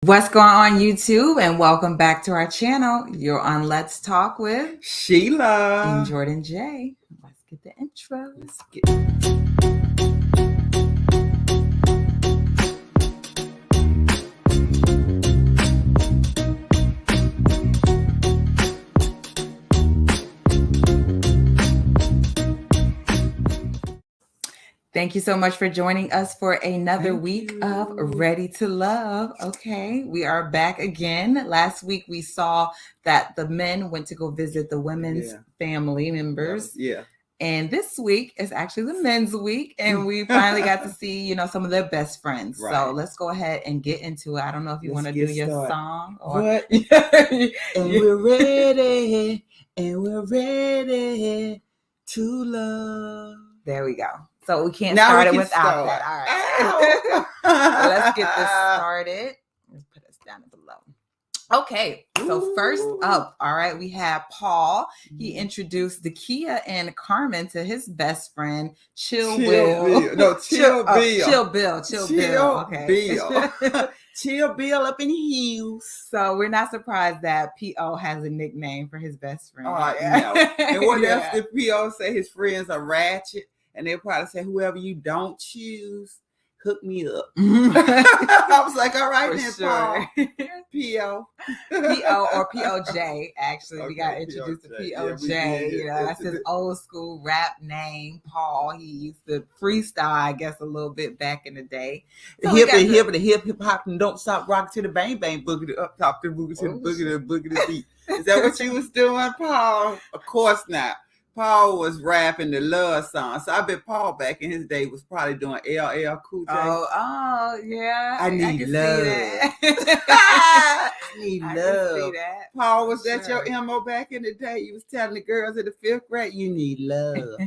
What's going on YouTube, and welcome back to our channel. You're on Let's Talk with Sheila and Jordan J. Let's get the intro. Thank you so much for joining us for another week of Ready to Love. Okay, we are back again. Last week we saw that the men went to go visit the women's family members. Yeah. And this week is actually the men's week, and we finally got to see, some of their best friends. Right. So let's go ahead and get into it. I don't know if you want to do your song or what? And we're ready, to love. There we go. So we can't start it without that. All right. Let's get this started. Let's put us down below. Okay, so first up, all right, we have Paul. He introduced Dakia and Carmen to his best friend, Chill Bill. Chill Bill. Okay. Chill Bill up in heels. So we're not surprised that P.O. has a nickname for his best friend. No. And what else did P.O. say? His friends are ratchet, and they'll probably say, whoever you don't choose, hook me up. I was like, all right, then, Paul. P.O. P.O. or P.O.J. Actually, we got introduced to P.O.J. That's his old school rap name, Paul. He used to freestyle, I guess, a little bit back in the day. So the hip hop and don't stop rock to the bang bang boogie up top the boogie to the boogie to beat. Is that what you was doing, Paul? Of course not. Paul was rapping the love song. So I bet Paul back in his day was probably doing LL Cool J. Oh, yeah. I need love. I need love. See that. Paul, was that your MO back in the day? You was telling the girls in the 5th grade, you need love.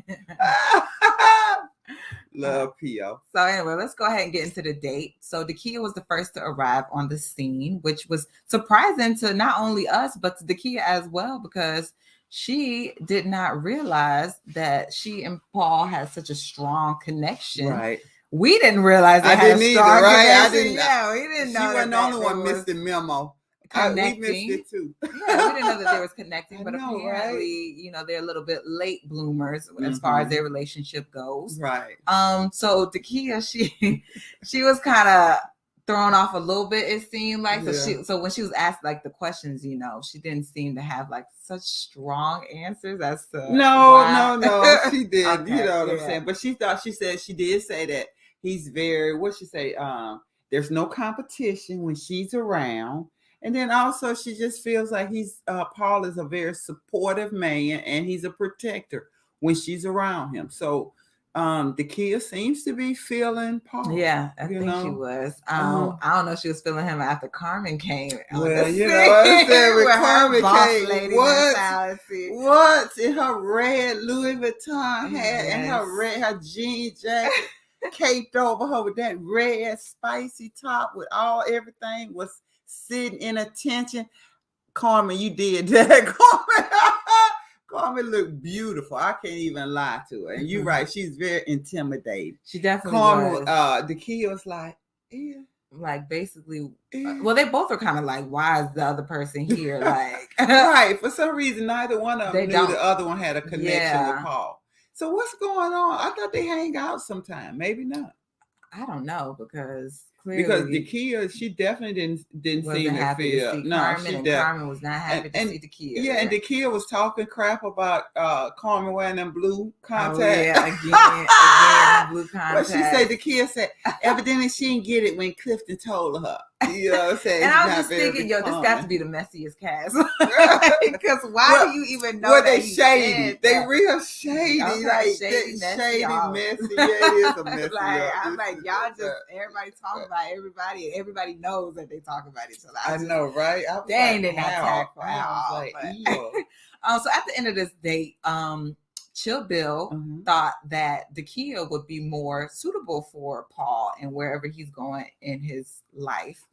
Love P.O. So anyway, let's go ahead and get into the date. So Dakia was the first to arrive on the scene, which was surprising to not only us, but to Dakia as well, because she did not realize that she and Paul had such a strong connection. Right. We didn't realize I didn't either, right? I didn't know. We didn't know. She wasn't the only one missed the memo. Connecting. We missed it too. Yeah, we didn't know that they was connecting, but apparently, they're a little bit late bloomers as far as their relationship goes. Right. So Dakia, she was kind of thrown off a little bit, it seemed like. So when she was asked like the questions, she didn't seem to have like such strong answers as to no, she did. Okay, you know what I'm saying? But she did say that he's very, what'd she say? There's no competition when she's around. And then also she just feels like Paul is a very supportive man, and he's a protector when she's around him. So Dakia seems to be feeling Paul. Yeah, I think she was. I don't know if she was feeling him after Carmen came. Well, you know what I'm saying? When Carmen came, what in her red Louis Vuitton hat and her jean jacket caped over her with that red spicy top with everything was sitting in attention. Carmen, you did that. Carmen looked beautiful. I can't even lie to her. And you're right. She's very intimidating. She definitely was. Dakia was like, like basically, well, they both are kind of like, why is the other person here? Like, right. For some reason, neither one of them knew the other one had a connection with Paul. So what's going on? I thought they hang out sometime. Maybe not. I don't know, because Dakia, she definitely didn't seem to feel. Carmen was not happy to see Dakia. Yeah, and Dakia was talking crap about Carmen wearing them blue contacts. Oh, yeah, again, blue contacts. Well, Dakia said, evidently she didn't get it when Clifton told her. You know what I'm saying? And I was just thinking, this got to be the messiest cast. Because why do you even know that they shady? They that? Real shady. Okay, like shady, messy. Yeah, it is a messy. I'm like, y'all just, everybody talking about everybody, and everybody knows that they talk about each other. I know, right? Dang, they're not tactful at all. So at the end of this date, Chill Bill thought that Dakia would be more suitable for Paul and wherever he's going in his life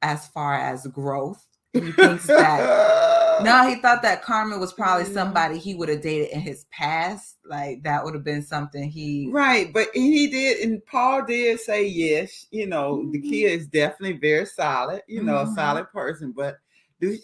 as far as growth He thinks that no, he thought that Carmen was probably somebody he would have dated in his past. Like that would have been something he right. But he did, and Paul did say yes. The kid is definitely very solid. A solid person. But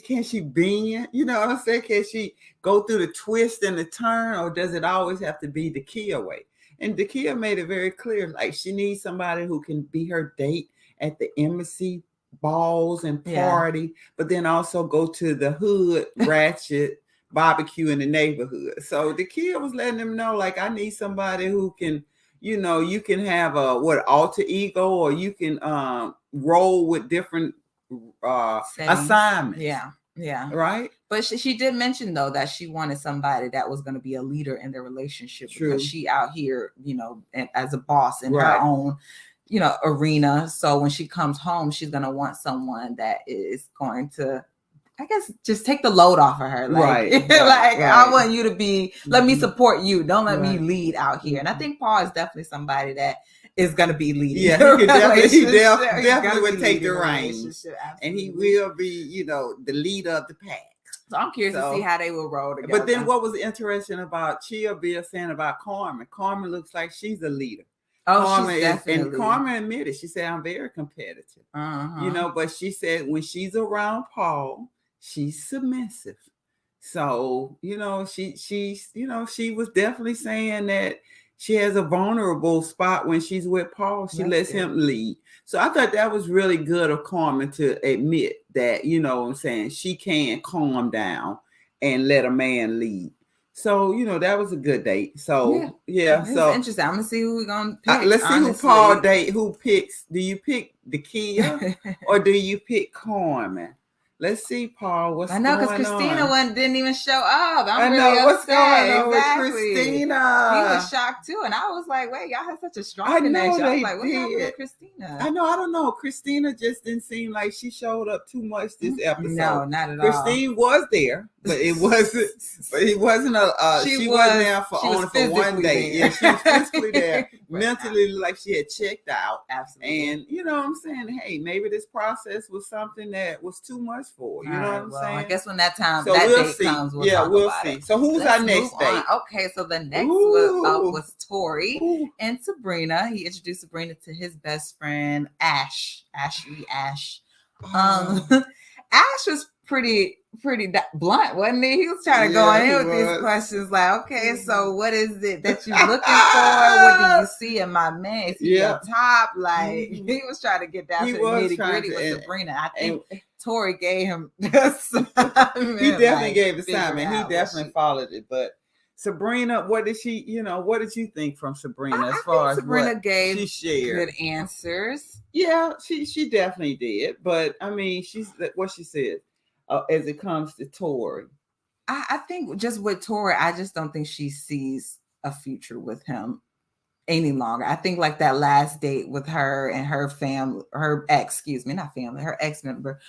can she bend? You know what I'm saying? Can she go through the twist and the turn, or does it always have to be the Kia way? And the Kia made it very clear, like she needs somebody who can be her date at the embassy balls and party, but then also go to the hood ratchet barbecue in the neighborhood. So the kid was letting them know, like, I need somebody who can, you can have a alter ego, or you can roll with different assignments. Yeah. Right. But she did mention though that she wanted somebody that was going to be a leader in their relationship. True. Because she out here, as a boss in her own arena. So when she comes home, she's going to want someone that is going to, I guess, just take the load off of her. Like, I want you to let me support you. Don't let me lead out here. And I think Paul is definitely somebody that is going to be leading. Yeah, he definitely would take the reins. And he will be, the leader of the pack. So I'm curious to see how they will roll together. But then what was interesting about Chia Bill saying about Carmen? Carmen looks like she's a leader. Carmen admitted, she said, I'm very competitive. But she said when she's around Paul, she's submissive. So, she was definitely saying that she has a vulnerable spot when she's with Paul. She lets him lead. So I thought that was really good of Carmen to admit that, she can calm down and let a man lead. So, that was a good date. So, so interesting. I'm going to see who we're going to pick. Let's see who Paul who picks. Do you pick the Kia or do you pick Carmen? Let's see, Paul. What's going on? I know, because Christina didn't even show up. I'm really upset. What's going on with Christina? He was shocked too. And I was like, wait, y'all have such a strong connection. I was like, what happened with Christina? I don't know. Christina just didn't seem like she showed up too much this episode. No, not at all. Christine was there, but it wasn't. But it wasn't she wasn't there only for one day. Yeah, she was physically there. Mentally, like she had checked out. Absolutely. And you know what I'm saying? Hey, maybe this process was something that was too much for. You know what I'm saying? I guess when that date comes, we'll see. So who's our next date? Okay, so the next was Tori and Sabrina. He introduced Sabrina to his best friend Ash. Ash. Ash was pretty blunt, wasn't he? He was trying to go in with these questions like, okay, so what is it that you're looking for? What do you see in my man? Is he up top? Like, he was trying to get down to the nitty gritty with Sabrina. I think Tori gave him the assignment. He definitely gave the assignment. He definitely followed it. But Sabrina, what did you think from Sabrina as far as Sabrina gave she shared? Good answers. Yeah, she definitely did. But I mean, what she said. As it comes to Tori, I think just with Tori, I just don't think she sees a future with him any longer. I think like that last date with her and her family, her ex member,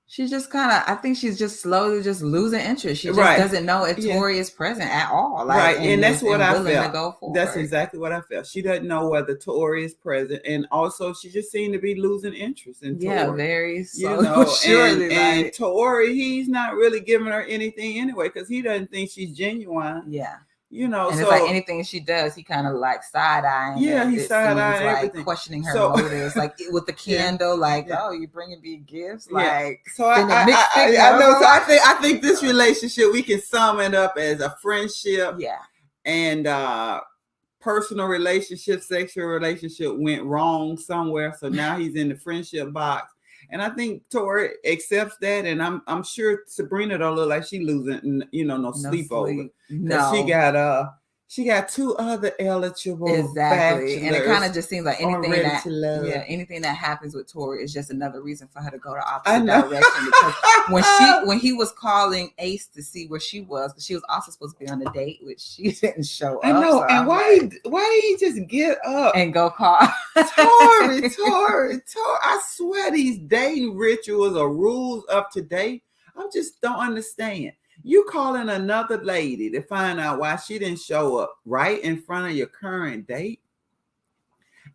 she's just I think she's just slowly just losing interest. She just doesn't know if Tori is present at all. Like, and that's what I felt. To go for that's exactly what I felt. She doesn't know whether Tori is present, and also she just seemed to be losing interest in Tori. Yeah, very slow. Surely, and Tori, he's not really giving her anything anyway because he doesn't think she's genuine. Yeah. And it's like anything she does, he kind of like side-eyeing. Yeah, he's side-eyeing like everything. Questioning her motives, like with the candle, oh, you bringing me gifts, like. So I know. So I think this relationship we can sum it up as a friendship. Yeah. And personal relationship, sexual relationship went wrong somewhere, so now he's in the friendship box. And I think Tori accepts that, and I'm sure Sabrina don't look like she losing, no sleep over. No, she got two other eligible bachelors, and it kind of just seems like anything that happens with Tori is just another reason for her to go the opposite direction. Because when he was calling Ace to see where she was, because she was also supposed to be on a date, which she didn't show up. I know, and why did he just get up and go call Tori? I swear these dating rituals or rules up to date, I just don't understand. You calling another lady to find out why she didn't show up right in front of your current date.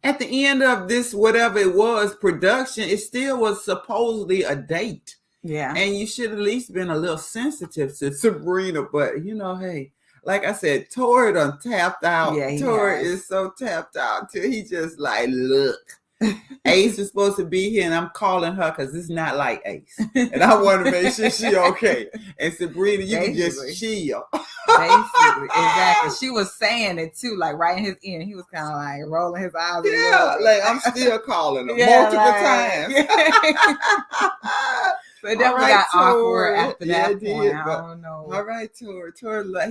at the end of this, whatever it was, production, it still was supposedly a date. Yeah. And you should at least been a little sensitive to Sabrina. But, you know, hey, like I said, Tori done tapped out. Yeah, Tori is so tapped out till he just like, look. Ace is supposed to be here, and I'm calling her because it's not like Ace. And I want to make sure she okay. And Sabrina, you can just chill. Basically, exactly. She was saying it too, like right in his ear. He was kind of like rolling his eyes. Yeah, like I'm still calling her multiple times. So it definitely got awkward after that point. I don't know. All right, Tori,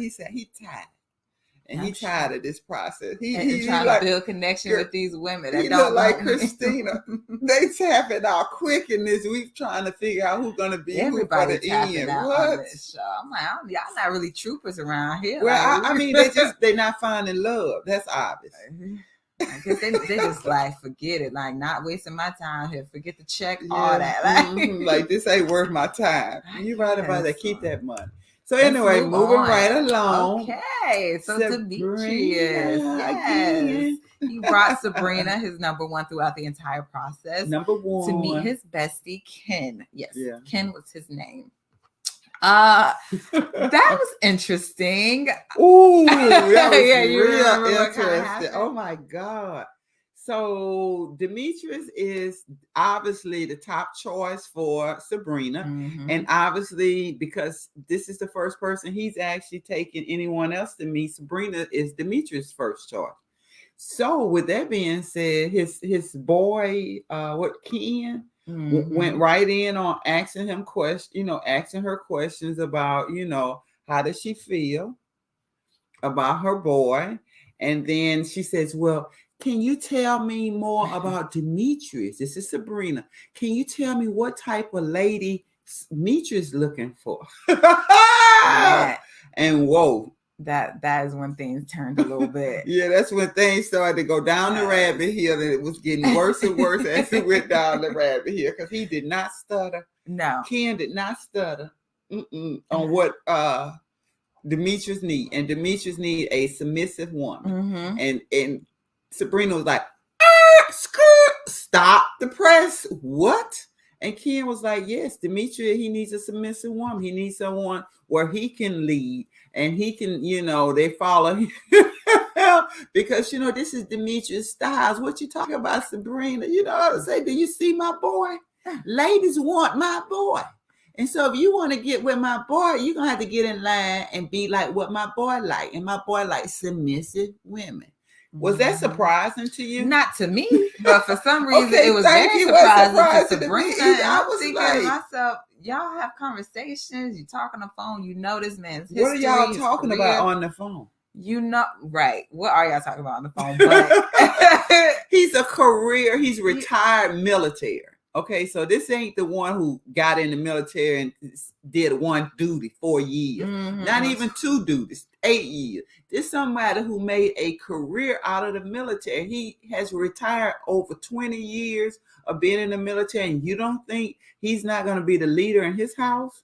he said he tired. And he's tired of this process. He's trying to build connection with these women. He look like Christina. They tapping out quick in this week trying to figure out who's going to be who for the end. What? On this show. I'm like, y'all not really troopers around here. Well, I mean, they're not finding love. That's obvious. I guess they just like, forget it. Like, not wasting my time here. Forget the check, all that. Like, this ain't worth my time. You right about that. Keep that money. So anyway, moving right along. Okay, so Demetrius, yes, he brought Sabrina, his number one, throughout the entire process. Number one to meet his bestie Ken. Yes, Ken was his name. That was interesting. Ooh, that was real interesting. Oh my God. So Demetrius is obviously the top choice for Sabrina. And obviously, because this is the first person he's actually taken anyone else to meet, Sabrina is Demetrius' first choice. So with that being said, his boy, Ken, went right in on asking him asking her questions about, how does she feel about her boy? And then she says, well, can you tell me more about Demetrius? This is Sabrina. Can you tell me what type of lady Demetrius is looking for? And whoa. That is when things turned a little bit. Yeah, that's when things started to go down the rabbit hill, and it was getting worse and worse as he went down the rabbit hill, because he did not stutter. No. Ken did not stutter on what Demetrius need. And Demetrius need a submissive woman. And Sabrina was like, stop the press. What? And Ken was like, yes, Demetrius, he needs a submissive woman. He needs someone where he can lead and he can, they follow him. Because, this is Demetrius Styles. What you talking about, Sabrina? I would say, do you see my boy? Ladies want my boy. And so if you want to get with my boy, you're going to have to get in line and be like what my boy like. And my boy likes submissive women. Was that surprising to you? Not to me, but for some reason it was very surprising to Sabrina. I was thinking to myself, y'all have conversations, you talk on the phone, this man's history. What are y'all talking about on the phone? Right. What are y'all talking about on the phone? But he's retired military. Okay, so this ain't the one who got in the military and did one duty 4 years. Not even 2 duties, 8 years. This somebody who made a career out of the military. He has retired over 20 years of being in the military, and you don't think he's not going to be the leader in his house?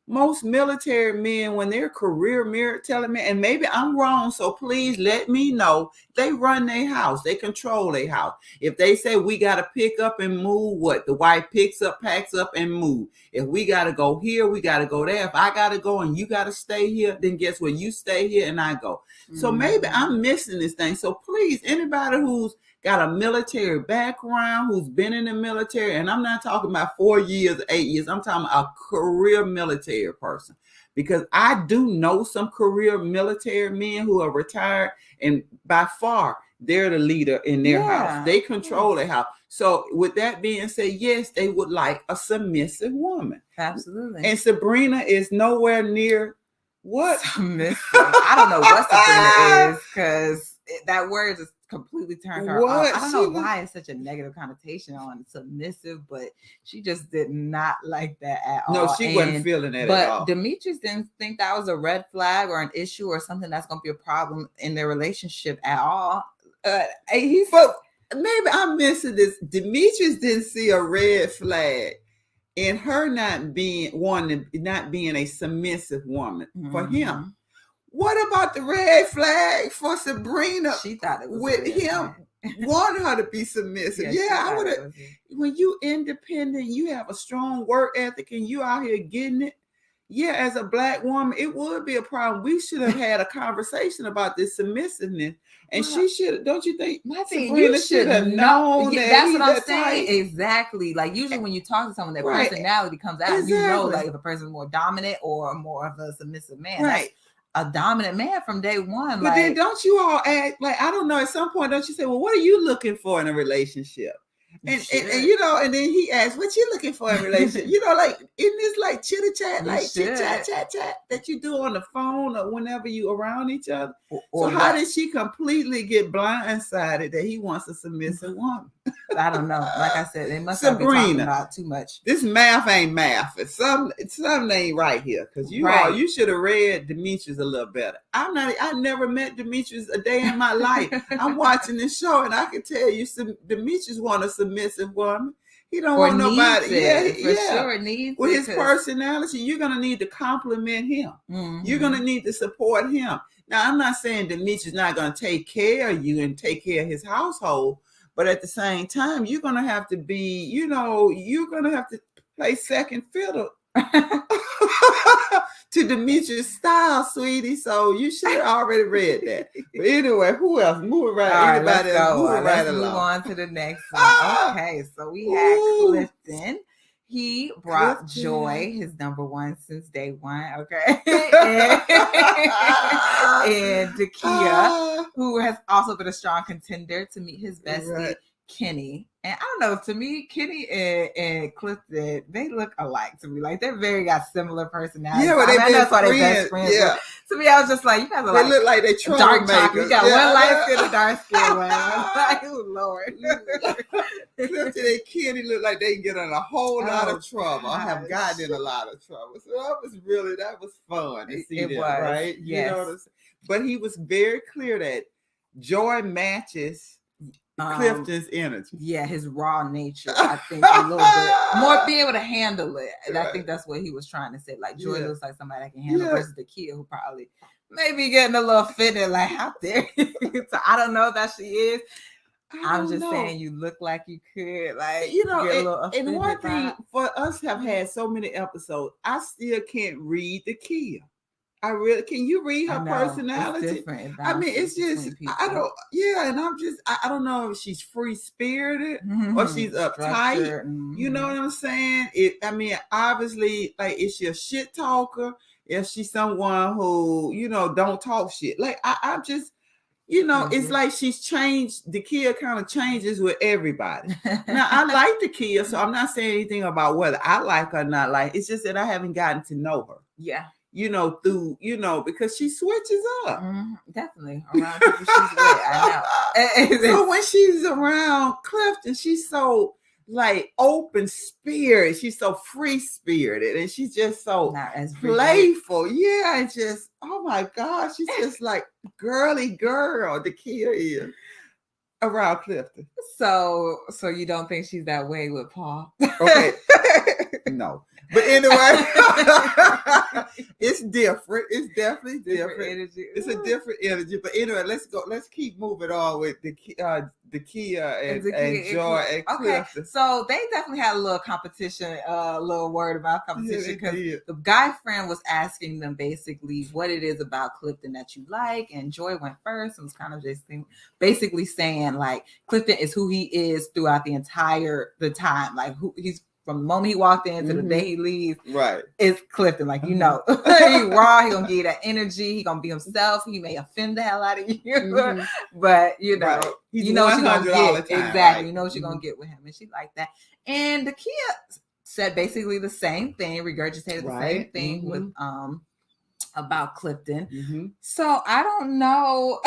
Most military men, when they're career military men, and maybe I'm wrong, so please let me know, they run their house. They control their house. If they say we got to pick up and move, what? The wife picks up, packs up, and move. If we got to go here, we got to go there. If I got to go and you got to stay here, then guess what? You stay here and I go. So maybe I'm missing this thing. So please, anybody who's got a military background, who's been in the military, and I'm not talking about 4 years, 8 years, I'm talking about a career military person. Because I do know some career military men who are retired, and by far, they're the leader in their house. They control their house. So with that being said, yes, they would like a submissive woman. Absolutely. And Sabrina is nowhere near what? Submissive. I don't know what Sabrina is, because that word is completely turned her off. I don't know why it's such a negative connotation on submissive, but she just did not like that at all. No, she wasn't feeling that at all. But Demetrius didn't think that was a red flag or an issue or something that's going to be a problem in their relationship at all. But maybe I'm missing this. Demetrius didn't see a red flag in her not being a submissive woman for him. What about the red flag for Sabrina? She thought it was with him wanted her to be submissive. Yeah, I would have. When you independent, you have a strong work ethic, and you out here getting it. Yeah, as a Black woman, it would be a problem. We should have had a conversation about this submissiveness, and she should. Don't you think? My thing, you should have known that. That's what I'm saying. Exactly. Like usually when you talk to someone, their personality comes out. Exactly. You know, like if a person's more dominant or more of a submissive man. Right. That's a dominant man from day one. But then don't you all act like, I don't know, at some point, don't you say, well, what are you looking for in a relationship? And you know, and then he asked, what you looking for in a relationship? You know, like, isn't this like chitter chat, like chit chat that you do on the phone or whenever you around each other? So how did she completely get blindsided that he wants a submissive woman? I don't know. Like I said, they must have been talking about too much. This math ain't math. Something ain't right here, because you should have read Demetrius a little better. I never met Demetrius a day in my life. I'm watching this show, and I can tell you, Demetrius want a submissive woman. He don't want nobody. Sure needs with his personality. You're gonna need to compliment him. Mm-hmm. You're gonna need to support him. Now, I'm not saying Demetrius not gonna take care of you and take care of his household. But at the same time, you're going to have to be, you know, you're going to have to play second fiddle to Demetrius' style, sweetie. So you should have already read that. But anyway, who else? Move right. Anybody else? Let's move on to the next one. Okay, so we had Clifton. He brought joy, his number one since day one, okay? and Dakia, who has also been a strong contender to meet his bestie, Kenny. And I don't know, to me, Kenny and Clifton, they look alike to me. Like, they're got similar personalities. Yeah, but that's why they're best friends. Yeah. To me, I was just like, you guys are like, they look like they dark chocolate. You got one light skin and dark skin one. I'm like, oh Lord. Clifton and Kenny look like they can get in a whole lot of trouble. I have gotten in a lot of trouble. So that was fun to see that, right? Yes. You know, but he was very clear that joy matches Clifton's energy. Yeah, his raw nature. I think a little bit more be able to handle it. And I think that's what he was trying to say. Like, Joy looks like somebody that can handle versus the kid who probably maybe getting a little fitted, like, how dare you? So I don't know that she is. I'm just saying you look like you could, like, you know, and one thing for us have had so many episodes, I still can't read the kid. Can you read her personality? I mean, it's just, and I don't know if she's free spirited or she's uptight. You know what I'm saying? Obviously, like, is she a shit talker? If she's someone who, you know, don't talk shit. Like, I'm just, you know, it's like she's changed. The kid kind of changes with everybody. Now, I like the kid, so I'm not saying anything about whether I like her or not like. It's just that I haven't gotten to know her. Yeah. You know, through, you know, because she switches up. Definitely. Around people she's with. I know. So when she's around Clifton, she's so, like, open spirit. She's so free spirited. And she's just so playful. Yeah. And just, oh my God. She's just like girly girl. The kid is around Clifton. So you don't think she's that way with Paul? Okay. No. But anyway, it's different. It's definitely different. Energy. It's a different energy. But anyway, let's go. Let's keep moving on with the Kia and Joy and Clifton. So they definitely had a little competition, a little word about competition, because the guy friend was asking them basically what it is about Clifton that you like, and Joy went first and was kind of just basically saying, like, Clifton is who he is throughout the time, like who he's. From the moment he walked in to the day he leaves, right? It's Clifton, like, you know, he raw. He gonna give you that energy. He gonna be himself. He may offend the hell out of you, but you know, you know what you're gonna get. Exactly, right? You know what you're gonna get with him, and she like that. And the kid said basically the same thing, regurgitated the same thing with about Clifton. So I don't know.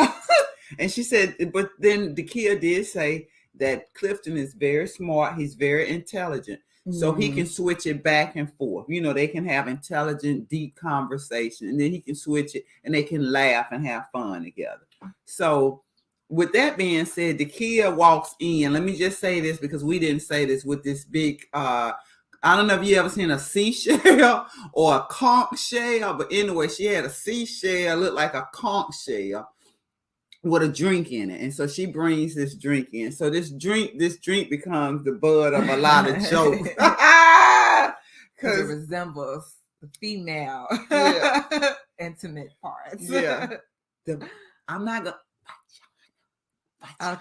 And she said, but then the kid did say that Clifton is very smart. He's very intelligent. So he can switch it back and forth. You know, they can have intelligent, deep conversation, and then he can switch it and they can laugh and have fun together. So with that being said, the kid walks in. Let me just say this because we didn't say this with this big, I don't know if you ever seen a seashell or a conch shell, but anyway, she had a seashell, looked like a conch shell with a drink in it. And so she brings this drink in. So this drink becomes the butt of a lot of jokes. Because it resembles the female intimate parts. Yeah. I'm not going to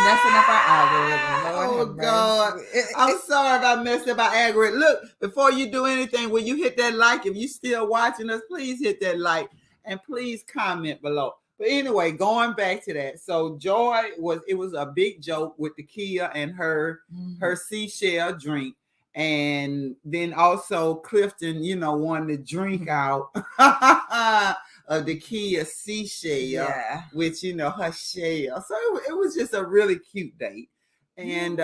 messing up our algorithm. Oh God. I'm sorry if I messed up our algorithm. Look, before you do anything, when you hit that like, if you still watching us, please hit that like and please comment below. But anyway, going back to that. So Joy was a big joke with the Kia and her seashell drink. And then also Clifton, wanted to drink out of the Kia seashell, which, her shell. So it was just a really cute date. And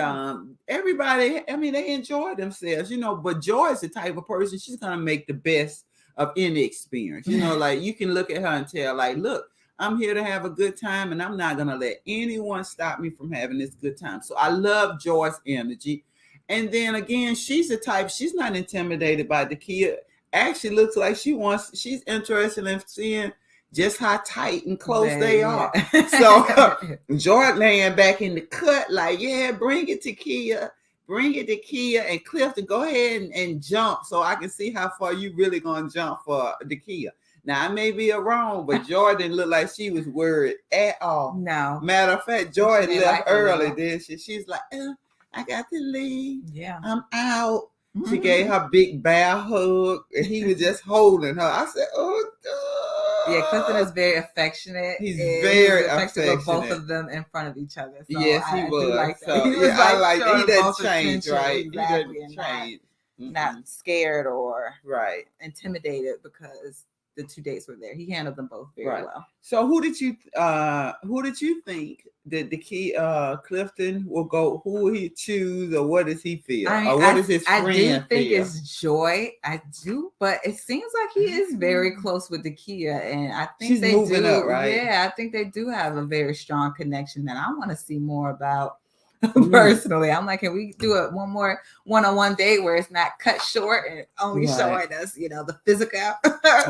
everybody, they enjoyed themselves, but Joy is the type of person, she's going to make the best of any experience. Like you can look at her and tell, like, look, I'm here to have a good time and I'm not going to let anyone stop me from having this good time. So I love Joy's energy. And then again, she's the type, she's not intimidated by the Kia. Actually looks like she's interested in seeing just how tight and close they are. So Joy laying back in the cut, like, bring it to Kia. Bring it to Kia and Clifton, go ahead and jump so I can see how far you really going to jump for the Kia. Now, I may be wrong, but Joy didn't look like she was worried at all. No. Matter of fact, Joy left early, didn't she? She's like, I got to leave. Yeah. I'm out. She gave her big bear hug, and he was just holding her. I said, oh, yeah, Clifton is very affectionate. He's very affectionate with both of them in front of each other. So yes, he was. Like so, he was I like that. He doesn't change, right? Exactly, he doesn't change. Not scared or intimidated because the two dates were there. He handled them both very well. So who did you think that the Clifton will go? Who will he choose, or what does he feel? Or what does his friend feel? I do think it's Joy. I do, but it seems like he is very close with the Kia, and I think she's moving up, right? Yeah, I think they do have a very strong connection that I want to see more about. Personally, I'm like, can we do it one more one-on-one date where it's not cut short and only showing us, the physical?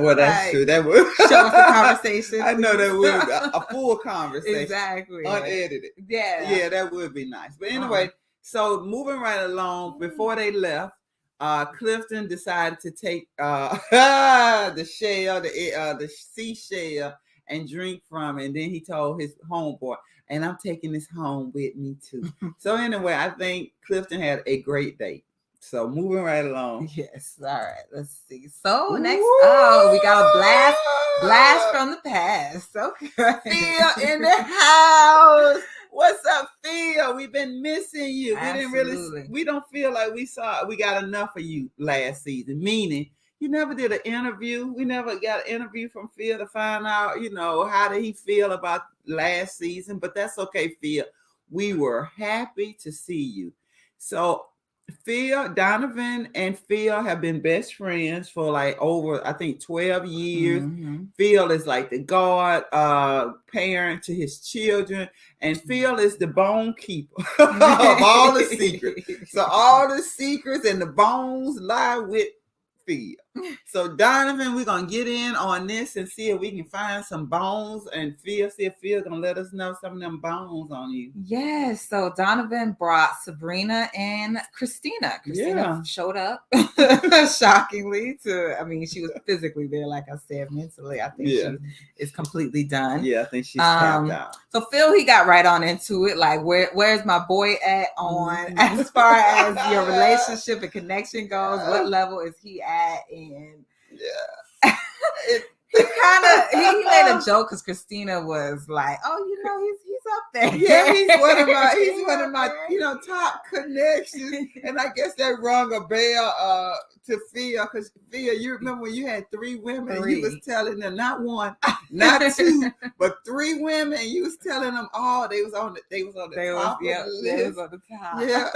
Well, that's true. That would show us the conversation. I know that would be a full conversation, exactly, unedited. Yeah, that would be nice. But anyway, so moving right along, before they left, Clifton decided to take the shell, the seashell, and drink from it. And then he told his homeboy, and I'm taking this home with me too. So anyway, I think Clifton had a great date. So moving right along. Yes. All right. Let's see. So next, we got a blast from the past. Okay. Phil in the house. What's up, Phil? We've been missing you. Absolutely. We don't feel like we got enough of you last season. Meaning, you never did an interview. We never got an interview from Phil to find out, how did he feel about last season. But that's okay, Phil. We were happy to see you. So Donovan and Phil have been best friends for like over, I think, 12 years. Mm-hmm. Phil is like the god parent to his children. And Phil is the bone keeper of all the secrets. So all the secrets and the bones lie with Phil. So Donovan, we're gonna get in on this and see if we can find some bones, and see if Phil gonna let us know some of them bones on you. Yes. So Donovan brought Sabrina and Christina. Christina showed up shockingly. She was physically there, like I said. Mentally, I think she is completely done. Yeah, I think she's tapped out. So Phil, he got right on into it. Like, where's my boy at on as far as your relationship and connection goes? What level is he at? And he made a joke because Christina was like, "Oh, he's up there. Yeah, he's one of my top connections." And I guess that rung a bell to Phil, because Phil, you remember when you had 3 women and you was telling them, not 1, not 2, but 3 women, and you was telling them all they was on the top of the list. They was on the top. Yeah.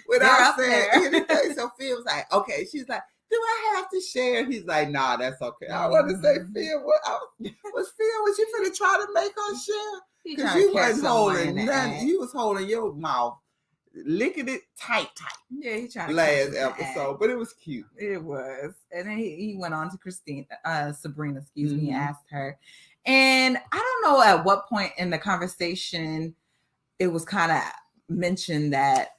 Without saying anything. So Phil was like, okay. She's like, do I have to share? He's like, nah, that's okay. I want to say, Phil, was you finna try to make her share? Because you wasn't holding nothing. You was holding your mouth. licking it tight. Yeah, he tried to last episode, but it was cute. It was. And then he went on to Sabrina, excuse me, and asked her. And I don't know at what point in the conversation it was kind of mentioned that,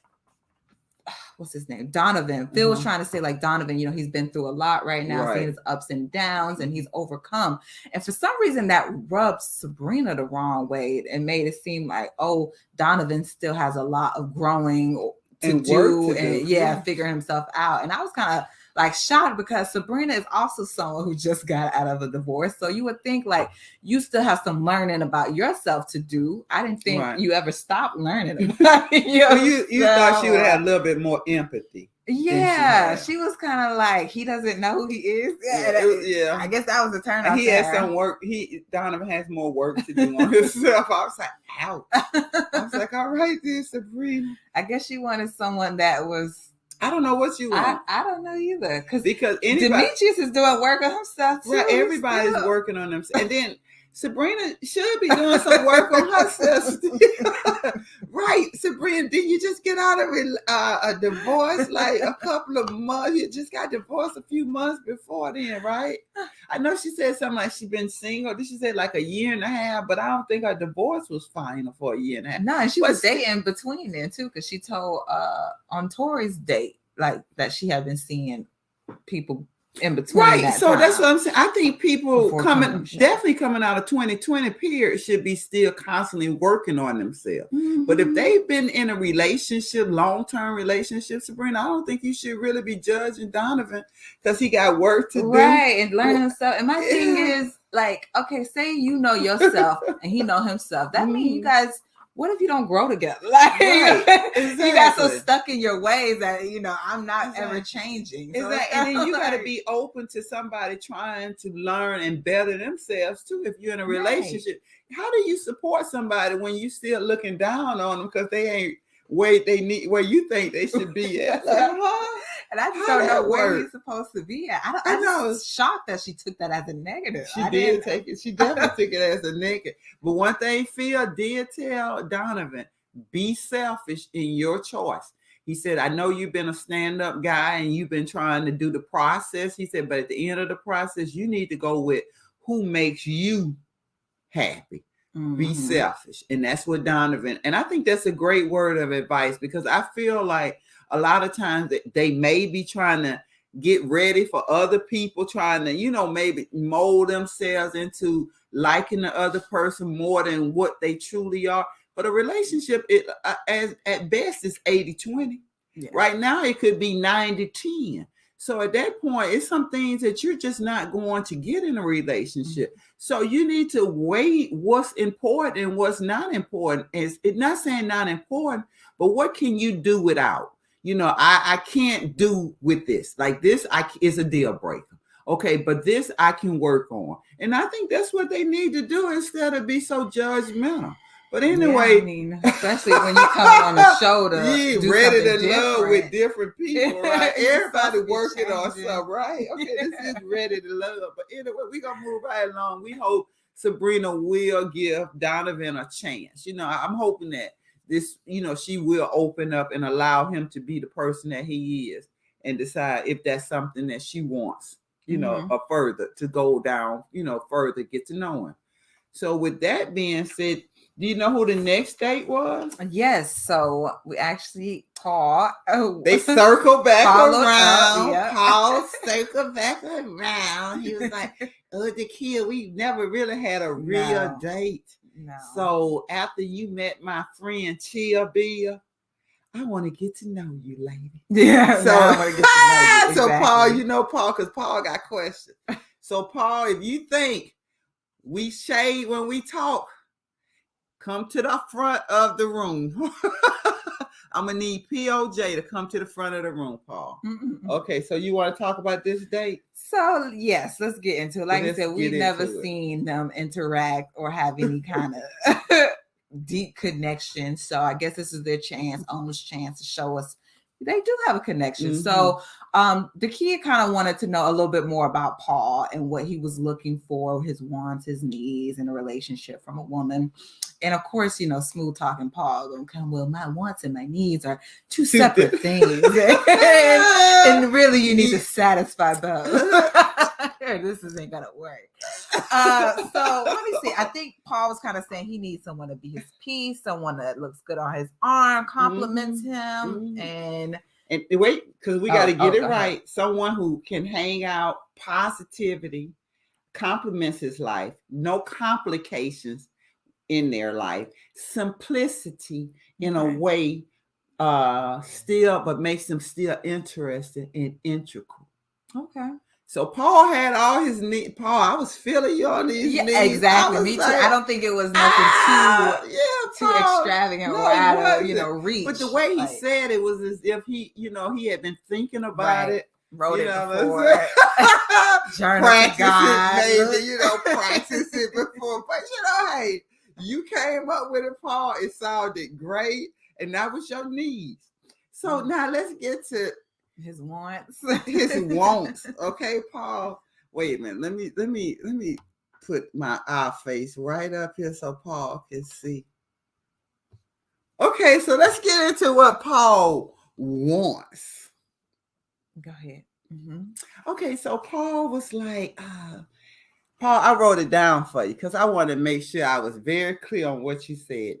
what's his name? Donovan. Phil was trying to say, like, Donovan, he's been through a lot right now, seeing his ups and downs, and he's overcome. And for some reason, that rubbed Sabrina the wrong way and made it seem like, oh, Donovan still has a lot of growing to do and figure himself out. And I was kind of like shocked because Sabrina is also someone who just got out of a divorce. So you would think like you still have some learning about yourself to do. I didn't think you ever stopped learning about yourself. You thought she would have a little bit more empathy. Yeah, she was kind of like, he doesn't know who he is. Yeah, I guess that was a turn off. He has some work. Donovan has more work to do on himself. I was like, ouch. I was like, all right, then, Sabrina. I guess she wanted someone that was. I don't know what you want. I don't know either. Because Demetrius is doing work on himself too. Right, everybody's working on themselves. And then Sabrina should be doing some work on herself. Right, Sabrina, did you just get out of a divorce like a couple of months? You just got divorced a few months before then, right? I know she said something like she's been single. Did she say like a year and a half? But I don't think her divorce was final for a year and a half. No, and she was dating between then too, because she told on Tori's date like that she had been seeing people in between. Right. So that's what I'm saying. I think people definitely coming out of 2020 period should be still constantly working on themselves. But if they've been in a relationship, long-term relationship, Sabrina, I don't think you should really be judging Donovan because he got work to do. Right. And learning himself. And my thing is like, okay, say you know yourself and he know himself. That means you guys, what if you don't grow together? Like exactly. You got so stuck in your ways that I'm not ever changing. So and then you got to be open to somebody trying to learn and better themselves too. If you're in a relationship, how do you support somebody when you still looking down on them because they ain't where you think they should be at? Like, and I just don't know where he's supposed to be at. I know. I was shocked that she took that as a negative. She did take it. She definitely took it as a negative. But one thing Phil did tell Donovan, be selfish in your choice. He said, I know you've been a stand-up guy and you've been trying to do the process. He said, but at the end of the process, you need to go with who makes you happy. Be selfish. And that's what Donovan, and I think that's a great word of advice because I feel like a lot of times that they may be trying to get ready for other people, trying to, maybe mold themselves into liking the other person more than what they truly are. But a relationship, at best, is 80-20. Yeah. Right now, it could be 90-10. So at that point, it's some things that you're just not going to get in a relationship. So you need to weigh what's important and what's not important. It's not saying not important, but what can you do without? I can't do with this. Like this, is a deal breaker. Okay, but this I can work on. And I think that's what they need to do instead of be so judgmental. But anyway, especially when you come on the show to do ready to love with different people, right? Everybody working on something, right? Okay, this is ready to love. But anyway, we're gonna move right along. We hope Sabrina will give Donovan a chance. I'm hoping that this, she will open up and allow him to be the person that he is and decide if that's something that she wants, or further to go down, further get to know him. So with that being said, do you know who the next date was? Yes. So we actually they circle back around. Yep. Paul circled back around. He was like, oh, the kid, we never really had a real date. No. So after you met my friend Chia Bill, I want to get to know you, lady. Yeah. So I want to get to know you. So Paul, Paul, because Paul got questions. So Paul, if you think we shade when we talk, come to the front of the room. I'm going to need POJ to come to the front of the room, Paul. Okay, so you want to talk about this date? So, yes, let's get into it. Like I said, we've never seen them interact or have any kind of deep connection. So I guess this is their chance, almost chance to show us they do have a connection. So the kid kind of wanted to know a little bit more about Paul and what he was looking for, his wants, his needs in a relationship from a woman. And of course, smooth talking Paul gonna come, well, my wants and my needs are two separate things. and really you need to satisfy both. This ain't gonna work. So let me see. I think Paul was kind of saying he needs someone to be his peace, someone that looks good on his arm, compliments him, and wait, because we got to get it right. Ahead. Someone who can hang out, positivity, compliments his life, no complications in their life, simplicity in a way, still, but makes them still interested and integral. Okay. So Paul had all his needs. Paul, I was feeling you on these needs. Exactly. Me too. I don't think it was nothing too extravagant or out of reach. But the way he said it was as if he had been thinking about it. Wrote it before. Practice it, maybe, practice it before. But hey, you came up with it, Paul. It sounded great. And that was your needs. So now let's get to his wants. His wants. Okay, Paul. Wait a minute. Let me put my eye face right up here so Paul can see. Okay, so let's get into what Paul wants. Go ahead. Okay, so Paul was like, Paul, I wrote it down for you because I want to make sure I was very clear on what you said.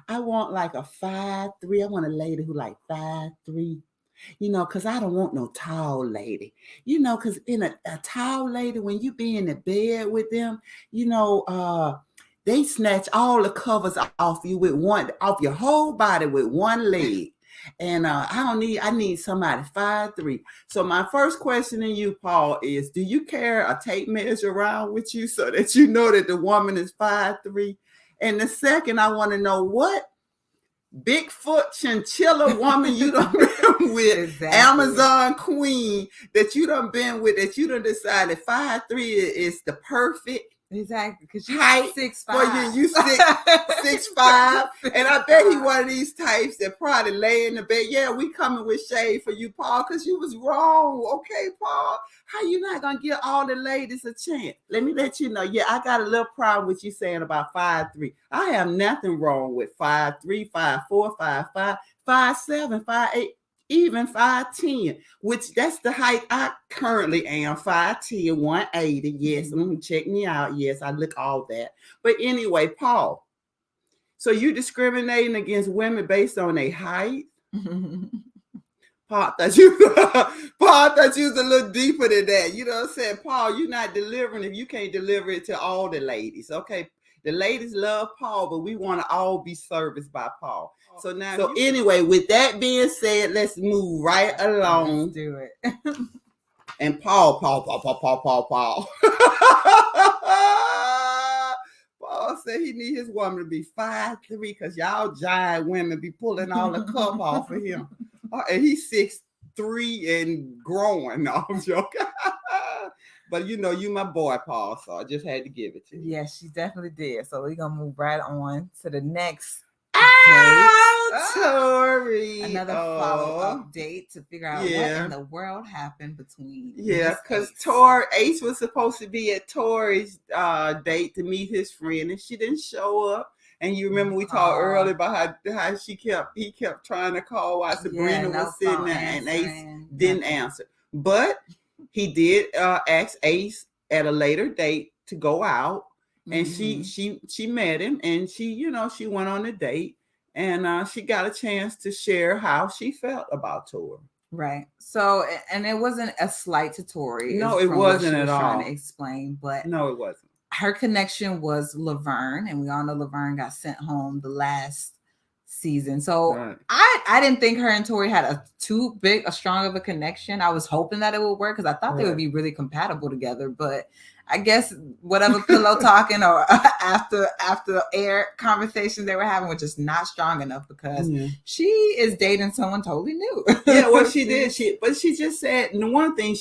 I want like a 5'3". I want a lady who like 5'3". Because I don't want no tall lady. Because in a tall lady, when you be in the bed with them, they snatch all the covers off your whole body with one leg. And I need somebody 5'3". So my first question to you, Paul, is do you carry a tape measure around with you so that you know that the woman is 5'3"? And the second, I want to know what Bigfoot chinchilla woman you done been with, exactly. Amazon queen that you done been with, that you done decided 5'3" is the perfect. Exactly, because you 6'5". For you 6'5", and I bet he one of these types that probably lay in the bed. Yeah, we coming with shade for you, Paul, because you was wrong. Okay, Paul, how you not gonna give all the ladies a chance? Let me let you know. Yeah, I got a little problem with you saying about 5'3". I have nothing wrong with 5'3", 5'4", 5'5", 5'7", 5'8". Even 5'10", which that's the height I currently am, 5'10", 180. Yes, check me out. Yes, I look all that. But anyway, Paul, so you discriminating against women based on their height? Paul thought you was a little deeper than that. You know what I'm saying? Paul, you're not delivering if you can't deliver it to all the ladies. Okay. The ladies love Paul, but we want to all be serviced by Paul. So anyway, with that being said, let's move right along. Let's do it. And Paul. Paul said he need his woman to be 5'3" because y'all giant women be pulling all the cup off of him. And he's 6'3" and growing. No, I'm joking. But you my boy, Paul, so I just had to give it to you. Yes, she definitely did. So we're going to move right on to the next Tori. Another follow-up date to figure out what in the world happened between because Ace was supposed to be at Tori's date to meet his friend, and she didn't show up. And you remember we talked earlier about how he kept trying to call while Sabrina was sitting there, and Ace didn't answer. But he did ask Ace at a later date to go out, and she met him, and she went on a date, and she got a chance to share how she felt about Tori. Right. So, and it wasn't a slight to Tori. No, it wasn't at all. Trying to explain, but no, it wasn't. Her connection was Laverne, and we all know Laverne got sent home the last season. So I didn't think her and Tori had a strong of a connection. I was hoping that it would work because I thought they would be really compatible together. But I guess whatever pillow talking or after air conversations they were having was just not strong enough because she is dating someone totally new. Yeah, well, she did. She just said, and the one thing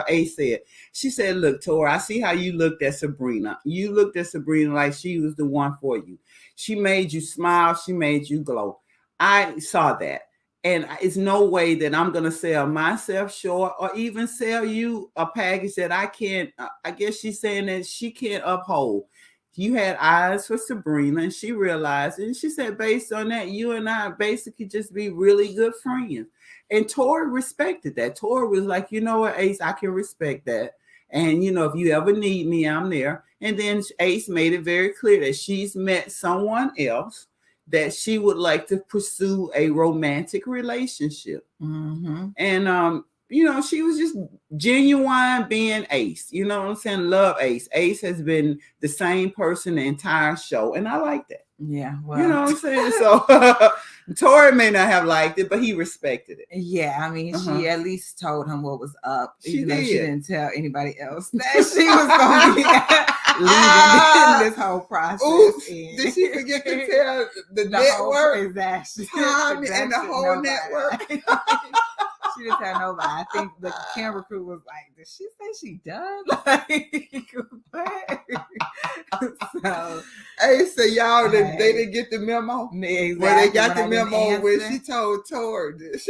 Ace said, she said, "Look, Tori, I see how you looked at Sabrina. You looked at Sabrina like she was the one for you. She made you smile. She made you glow. I saw that. And it's no way that I'm going to sell myself short or even sell you a package that I can't, I guess she's saying that she can't uphold. you had eyes for Sabrina, and she realized it. And she said, based on that, you and I basically just be really good friends. And Tori respected that. Tori was like, you know what, Ace, I can respect that. And, if you ever need me, I'm there. And then Ace made it very clear that she's met someone else that she would like to pursue a romantic relationship. Mm-hmm. And, she was just genuine being Ace. You know what I'm saying? Love Ace. Ace has been the same person the entire show. And I like that. Yeah. Well. You know what I'm saying? So Tori may not have liked it, but he respected it. Yeah. I mean, she at least told him what was up. Even though did. She didn't tell anybody else that she was going to be leaving this whole process. Oops, did she forget to tell the network? Exactly. Tommy and the whole network. She didn't tell nobody. I think the camera crew was like, did she say she done? So, hey, so y'all, they didn't get the memo? Exactly. Well, they got the memo when she told Tori this.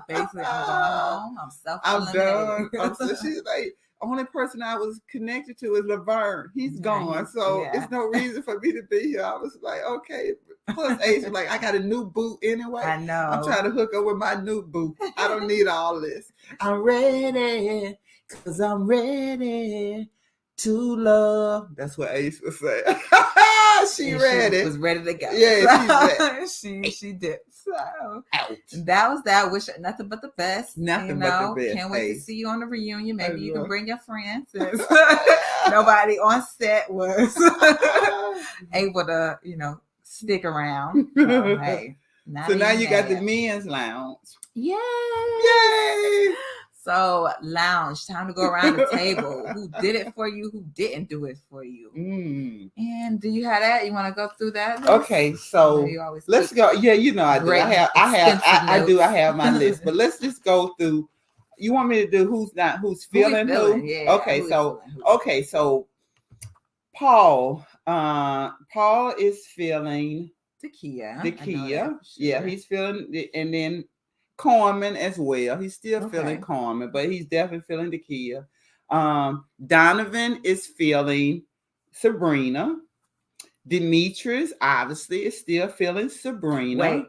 Basically, I'm going home. I'm done. So she's like, only person I was connected to is Laverne. He's gone. So it's no reason for me to be here. I was like, okay. Plus, Ace was like, I got a new boo anyway. I know. I'm trying to hook up with my new boo. I don't need all this. I'm ready, because I'm ready to love. That's what Ace was saying. She was ready to go. Yeah, she did. So out. That was that. Wish nothing but the best. Nothing but the best. Can't wait to see you on the reunion. Maybe you can bring your friends. Nobody on set was able to, stick around. So, hey, so now you got the men's lounge. Yay! So lounge, time to go around the table. Who did it for you? Who didn't do it for you? And do you have that? You want to go through that list? Okay, so let's go. Yeah, I do. I have my list, but let's just go through. You want me to do who's feeling who? Yeah, okay, so Paul is feeling Dakia. Yeah, he's feeling it, and then Carmen as well. He's still feeling Carmen, but he's definitely feeling Dakia. Donovan is feeling Sabrina. Demetrius obviously is still feeling Sabrina. Wait.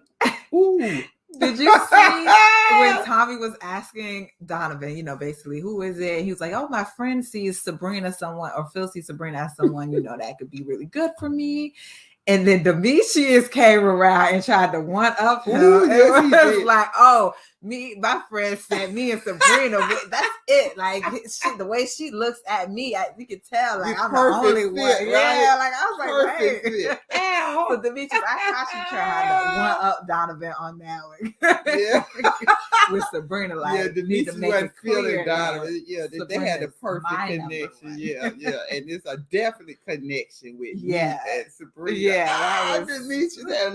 Ooh. Did you see when Tommy was asking Donovan, basically, who is it? He was like, oh, my friend sees Sabrina someone, or Phil sees Sabrina as someone, that could be really good for me. And then Demetrius came around and tried to one up him. Ooh, it was like, oh, my friend said me and Sabrina, that's it. Like the way she looks at me, you can tell like I'm the only one. Right? Yeah, like I was like, hey. So Demetrius, I thought she tried to one up Donovan on that one. Yeah. With Sabrina, like Demetrius wasn't feeling Donovan. Yeah, they had a perfect connection. Yeah, and it's a definite connection with me and Sabrina. Yeah, Demetrius had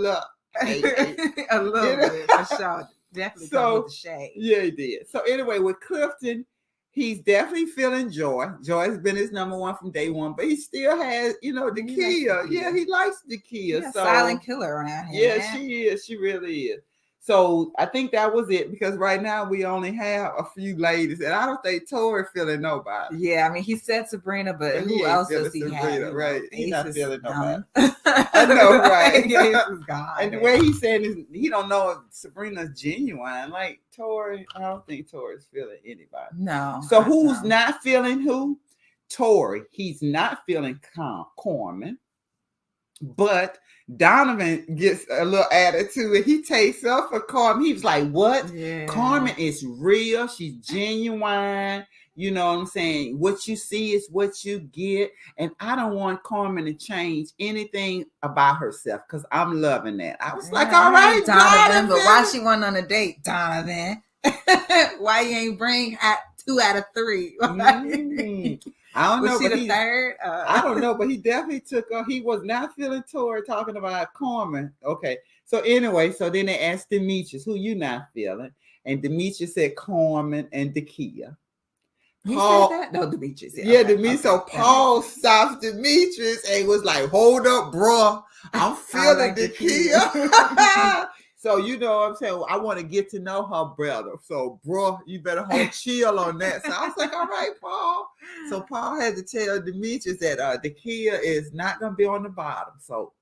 a little bit for sure. Definitely come with the shade. Yeah, he did. So anyway, with Clifton, he's definitely feeling Joy. Joy's been his number one from day one, but he still has, Dakia. Yeah, he likes Dakia. So silent killer around here. Yeah, she is. She really is. So I think that was it, because right now we only have a few ladies, and I don't think Tori feeling nobody. Yeah, I mean, he said Sabrina, but who else does he have? Right, he's not feeling nobody. I know, right? Ace is gone. And the way he's saying is, he don't know if Sabrina's genuine. Like Tori, I don't think Tori's feeling anybody. No. So who's not feeling who? Tori. He's not feeling Carmen, but Donovan gets a little attitude and he takes up for Carmen. He was like, what? Yeah. Carmen is real. She's genuine. You know what I'm saying? What you see is what you get. And I don't want Carmen to change anything about herself, because I'm loving that. I was like, all right, Donovan. But why she went on a date, Donovan? Why you ain't bring 2 out of 3? I don't know. Was she the third? I don't know, but he definitely took her. He was not feeling Tori talking about Carmen. Okay. So anyway, so then they asked Demetrius, who you not feeling? And Demetrius said Carmen and Dakia. Paul said that? No, Demetrius. Yeah, Demetrius. So Paul stopped Demetrius and was like, hold up, bro. I'm feeling Dakia. So you know what I'm saying? I want to get to know her brother. So, bro, you better hold chill on that. So I was like, all right, Paul. So Paul had to tell Demetrius that the Kia is not going to be on the bottom. So,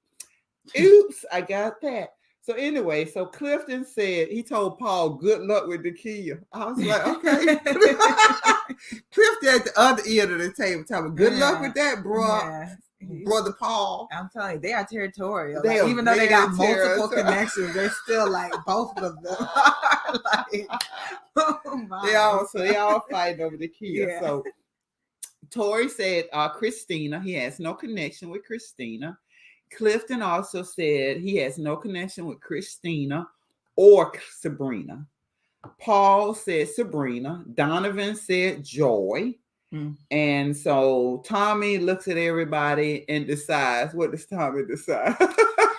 oops, I got that. So anyway, so Clifton said, he told Paul, good luck with the Kia. I was like, okay. Clifton at the other end of the table talking, good luck with that, bro. Yeah. Brother Paul. I'm telling you, they are territorial. Like, even though they got multiple connections, they're still like both of them are like they all fighting over the Kia. Yeah. So Tori said Christina, he has no connection with Christina. Clifton also said he has no connection with Christina or Sabrina. Paul said Sabrina. Donovan said Joy. And so Tommy looks at everybody and decides. What does Tommy decide?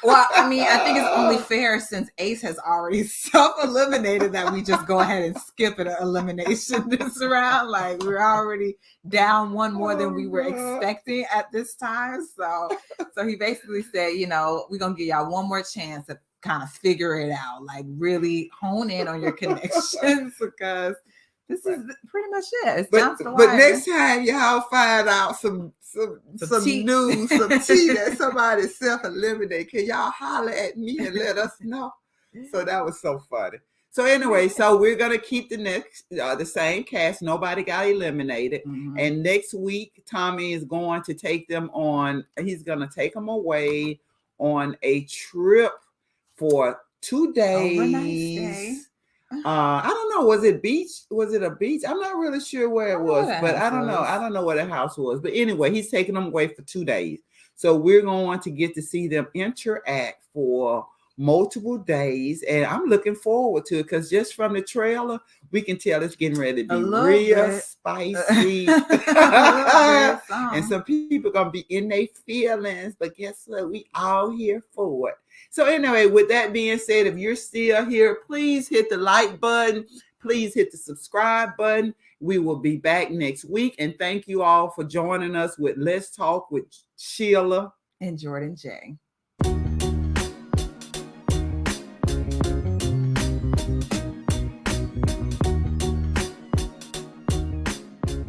Well, I mean, I think it's only fair since Ace has already self-eliminated that we just go ahead and skip an elimination this round. Like, we're already down one more than we were expecting at this time. So he basically said, you know, we're going to give y'all one more chance to kind of figure it out. Like, really hone in on your connections because this is pretty much it. It's down to the wire. But next time y'all find out some news, some tea that somebody self-eliminated, can y'all holler at me and let us know? So that was so funny. So anyway, so we're gonna keep the same cast. Nobody got eliminated. Mm-hmm. And next week, Tommy is going to take them on. He's gonna take them away on a trip for 2 days. Overnight stay. I don't know. Was it beach? Was it a beach? I'm not really sure where it was, but I don't know. I don't know where the house was. But anyway, he's taking them away for 2 days. So we're going to get to see them interact for multiple days. And I'm looking forward to it because just from the trailer, we can tell it's getting ready to be real spicy. And some people are going to be in their feelings. But guess what? We all here for it. So anyway, with that being said, if you're still here, please hit the like button. Please hit the subscribe button. We will be back next week. And thank you all for joining us with Let's Talk with Sheila and Jordan J.